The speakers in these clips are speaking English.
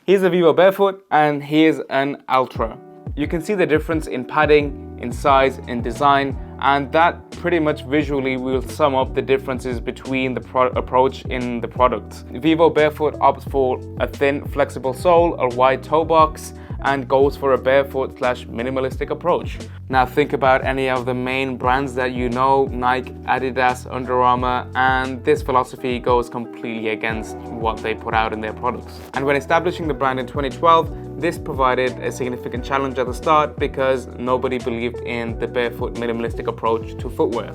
Here's a Vivobarefoot and here's an Ultra. You can see the difference in padding, in size, in design, and that pretty much visually will sum up the differences between the approach in the products. Vivobarefoot opts for a thin, flexible sole, a wide toe box, and goes for a barefoot / minimalistic approach. Now think about any of the main brands that you know, Nike, Adidas, Under Armour, and this philosophy goes completely against what they put out in their products. And when establishing the brand in 2012, this provided a significant challenge at the start because nobody believed in the barefoot minimalistic approach to footwear.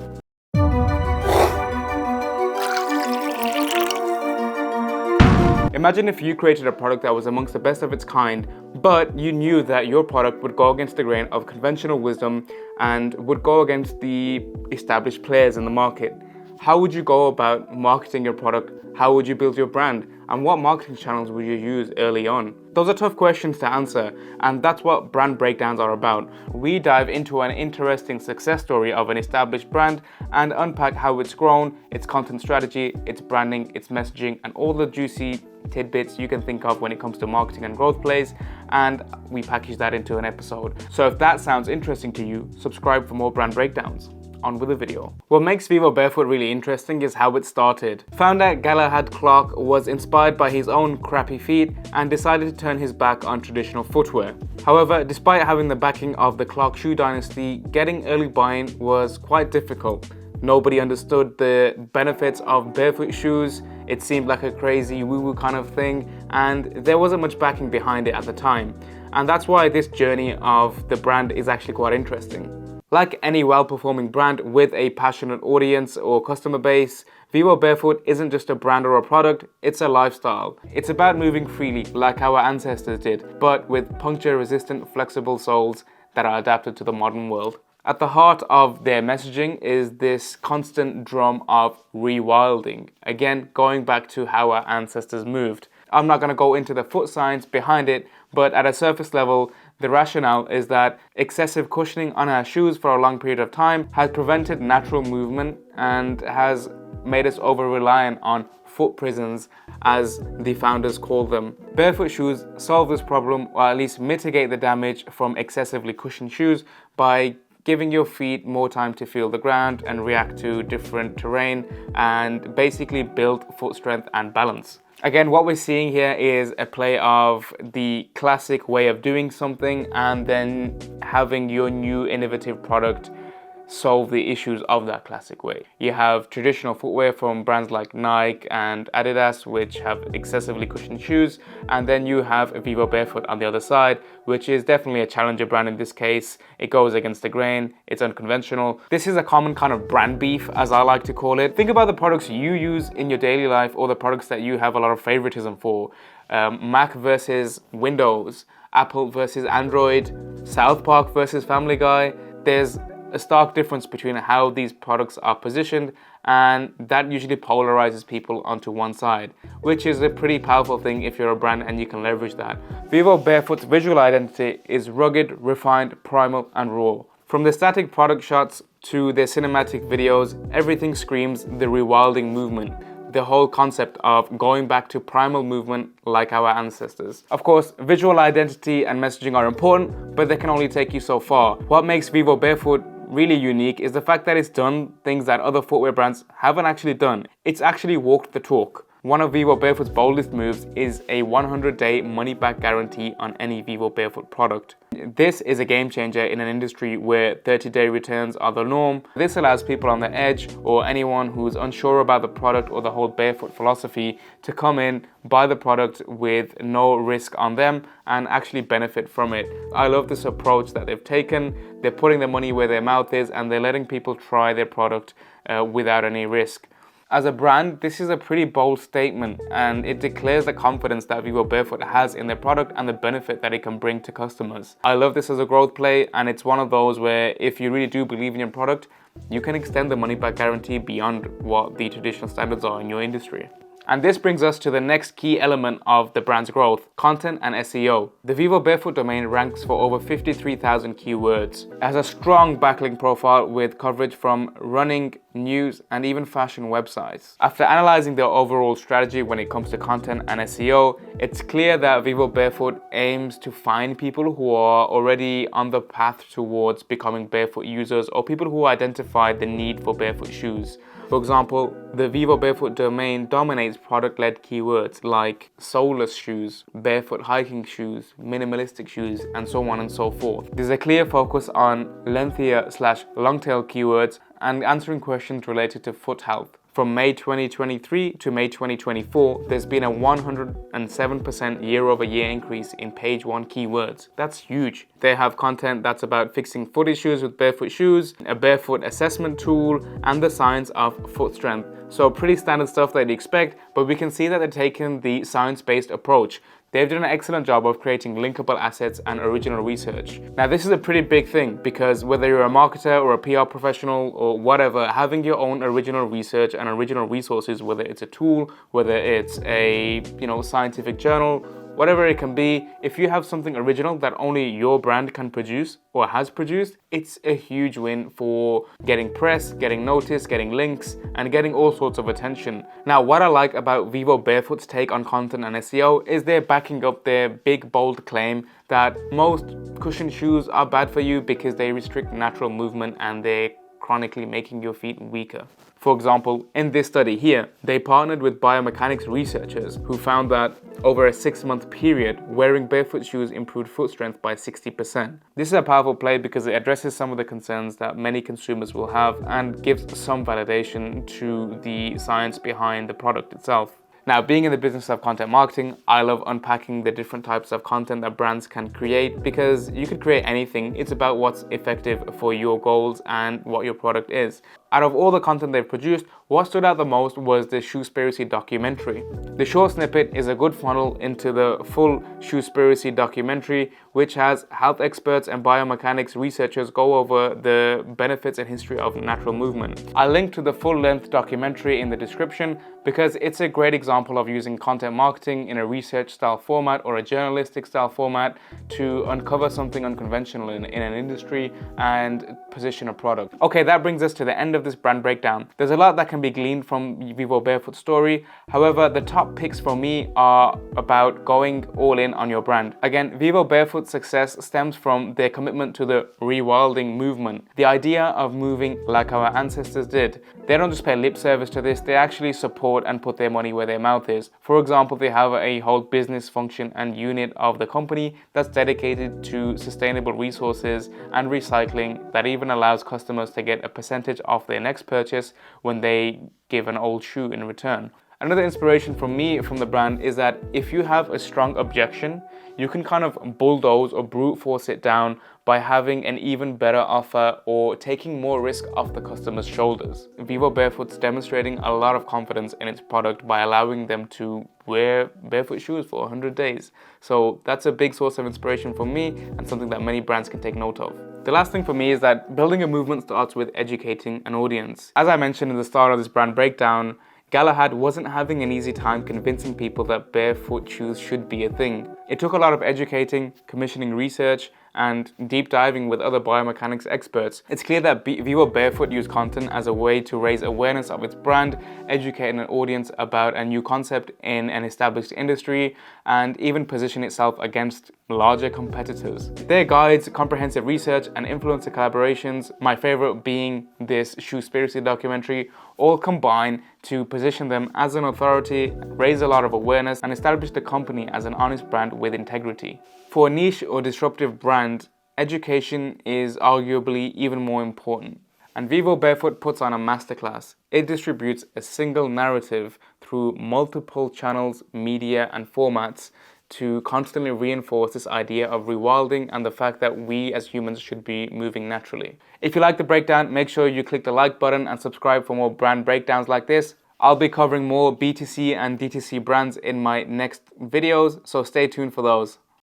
Imagine if you created a product that was amongst the best of its kind, but you knew that your product would go against the grain of conventional wisdom and would go against the established players in the market. How would you go about marketing your product? How would you build your brand? And what marketing channels would you use early on? Those are tough questions to answer, and that's what brand breakdowns are about. We dive into an interesting success story of an established brand and unpack how it's grown, its content strategy, its branding, its messaging, and all the juicy tidbits you can think of when it comes to marketing and growth plays, and we package that into an episode. So if that sounds interesting to you, subscribe for more brand breakdowns. On with the video. What makes Vivobarefoot really interesting is how it started. Founder Galahad Clark was inspired by his own crappy feet and decided to turn his back on traditional footwear. However, despite having the backing of the Clark shoe dynasty, getting early buy-in was quite difficult. Nobody understood the benefits of barefoot shoes. It seemed like a crazy woo-woo kind of thing, and there wasn't much backing behind it at the time. And that's why this journey of the brand is actually quite interesting. Like any well-performing brand with a passionate audience or customer base, Vivobarefoot isn't just a brand or a product, it's a lifestyle. It's about moving freely like our ancestors did, but with puncture-resistant flexible soles that are adapted to the modern world. At the heart of their messaging is this constant drum of rewilding. Again, going back to how our ancestors moved. I'm not going to go into the foot science behind it, but at a surface level, the rationale is that excessive cushioning on our shoes for a long period of time has prevented natural movement and has made us over-reliant on foot prisons, as the founders call them. Barefoot shoes solve this problem, or at least mitigate the damage from excessively cushioned shoes by giving your feet more time to feel the ground and react to different terrain and basically build foot strength and balance. Again, what we're seeing here is a play of the classic way of doing something and then having your new innovative product solve the issues of that classic way. You have traditional footwear from brands like Nike and Adidas, which have excessively cushioned shoes, and then you have Vivobarefoot on the other side, which is definitely a challenger brand in this case. It goes against the grain, it's unconventional. This is a common kind of brand beef, as I like to call it. Think about the products you use in your daily life or the products that you have a lot of favoritism for. Mac versus Windows, Apple versus Android, South Park versus Family Guy. There's a stark difference between how these products are positioned, and that usually polarizes people onto one side, which is a pretty powerful thing if you're a brand and you can leverage that. Vivobarefoot's visual identity is rugged, refined, primal, and raw. From the static product shots to their cinematic videos, everything screams the rewilding movement. The whole concept of going back to primal movement like our ancestors. Of course, visual identity and messaging are important, but they can only take you so far. What makes Vivobarefoot really unique is the fact that it's done things that other footwear brands haven't actually done. It's actually walked the talk. One of Vivobarefoot's boldest moves is a 100-day money-back guarantee on any Vivobarefoot product. This is a game changer in an industry where 30-day returns are the norm. This allows people on the edge or anyone who's unsure about the product or the whole barefoot philosophy to come in, buy the product with no risk on them and actually benefit from it. I love this approach that they've taken. They're putting their money where their mouth is and they're letting people try their product without any risk. As a brand, this is a pretty bold statement and it declares the confidence that Vivobarefoot has in their product and the benefit that it can bring to customers. I love this as a growth play, and it's one of those where if you really do believe in your product, you can extend the money back guarantee beyond what the traditional standards are in your industry. And this brings us to the next key element of the brand's growth, content and SEO. The Vivobarefoot domain ranks for over 53,000 keywords. It has a strong backlink profile with coverage from running, news, and even fashion websites. After analyzing their overall strategy when it comes to content and SEO, it's clear that Vivobarefoot aims to find people who are already on the path towards becoming barefoot users or people who identify the need for barefoot shoes. For example, the Vivobarefoot domain dominates product-led keywords like soleless shoes, barefoot hiking shoes, minimalistic shoes, and so on and so forth. There's a clear focus on lengthier/long-tail keywords and answering questions related to foot health. From May 2023 to May 2024, there's been a 107% year-over-year increase in page 1 keywords. That's huge. They have content that's about fixing foot issues with barefoot shoes, a barefoot assessment tool, and the science of foot strength. So pretty standard stuff that you'd expect, but we can see that they're taking the science-based approach. They've done an excellent job of creating linkable assets and original research. Now, this is a pretty big thing because whether you're a marketer or a PR professional or whatever, having your own original research and original resources, whether it's a tool, whether it's a scientific journal, whatever it can be, if you have something original that only your brand can produce or has produced, it's a huge win for getting press, getting noticed, getting links, and getting all sorts of attention. Now, what I like about Vivobarefoot's take on content and SEO is they're backing up their big, bold claim that most cushioned shoes are bad for you because they restrict natural movement and they're chronically making your feet weaker. For example, in this study here, they partnered with biomechanics researchers who found that over a 6-month period, wearing barefoot shoes improved foot strength by 60%. This is a powerful play because it addresses some of the concerns that many consumers will have and gives some validation to the science behind the product itself. Now, being in the business of content marketing, I love unpacking the different types of content that brands can create because you could create anything. It's about what's effective for your goals and what your product is. Out of all the content they've produced, what stood out the most was the Shoespiracy documentary. The short snippet is a good funnel into the full Shoespiracy documentary, which has health experts and biomechanics researchers go over the benefits and history of natural movement. I'll link to the full-length documentary in the description because it's a great example of using content marketing in a research-style format or a journalistic-style format to uncover something unconventional in an industry and position a product. Okay, that brings us to the end of this brand breakdown. There's a lot that can be gleaned from Vivobarefoot's story. However, the top picks for me are about going all in on your brand. Again, Vivobarefoot's success stems from their commitment to the rewilding movement, the idea of moving like our ancestors did. They don't just pay lip service to this, they actually support and put their money where their mouth is. For example, they have a whole business function and unit of the company that's dedicated to sustainable resources and recycling that even allows customers to get a percentage off their next purchase when they give an old shoe in return. Another inspiration from me from the brand is that if you have a strong objection, you can kind of bulldoze or brute force it down by having an even better offer or taking more risk off the customer's shoulders. Vivobarefoot's demonstrating a lot of confidence in its product by allowing them to wear barefoot shoes for 100 days. So that's a big source of inspiration for me and something that many brands can take note of. The last thing for me is that building a movement starts with educating an audience. As I mentioned in the start of this brand breakdown, Galahad wasn't having an easy time convincing people that barefoot shoes should be a thing. It took a lot of educating, commissioning research, and deep diving with other biomechanics experts. It's clear that Vivobarefoot used content as a way to raise awareness of its brand, educate an audience about a new concept in an established industry, and even position itself against larger competitors. Their guides, comprehensive research, and influencer collaborations, my favorite being this Shoespiracy documentary, all combine to position them as an authority, raise a lot of awareness, and establish the company as an honest brand with integrity. For a niche or disruptive brand, education is arguably even more important. And Vivobarefoot puts on a masterclass. It distributes a single narrative through multiple channels, media, and formats to constantly reinforce this idea of rewilding and the fact that we as humans should be moving naturally. If you like the breakdown, make sure you click the like button and subscribe for more brand breakdowns like this. I'll be covering more B2C and D2C brands in my next videos, so stay tuned for those.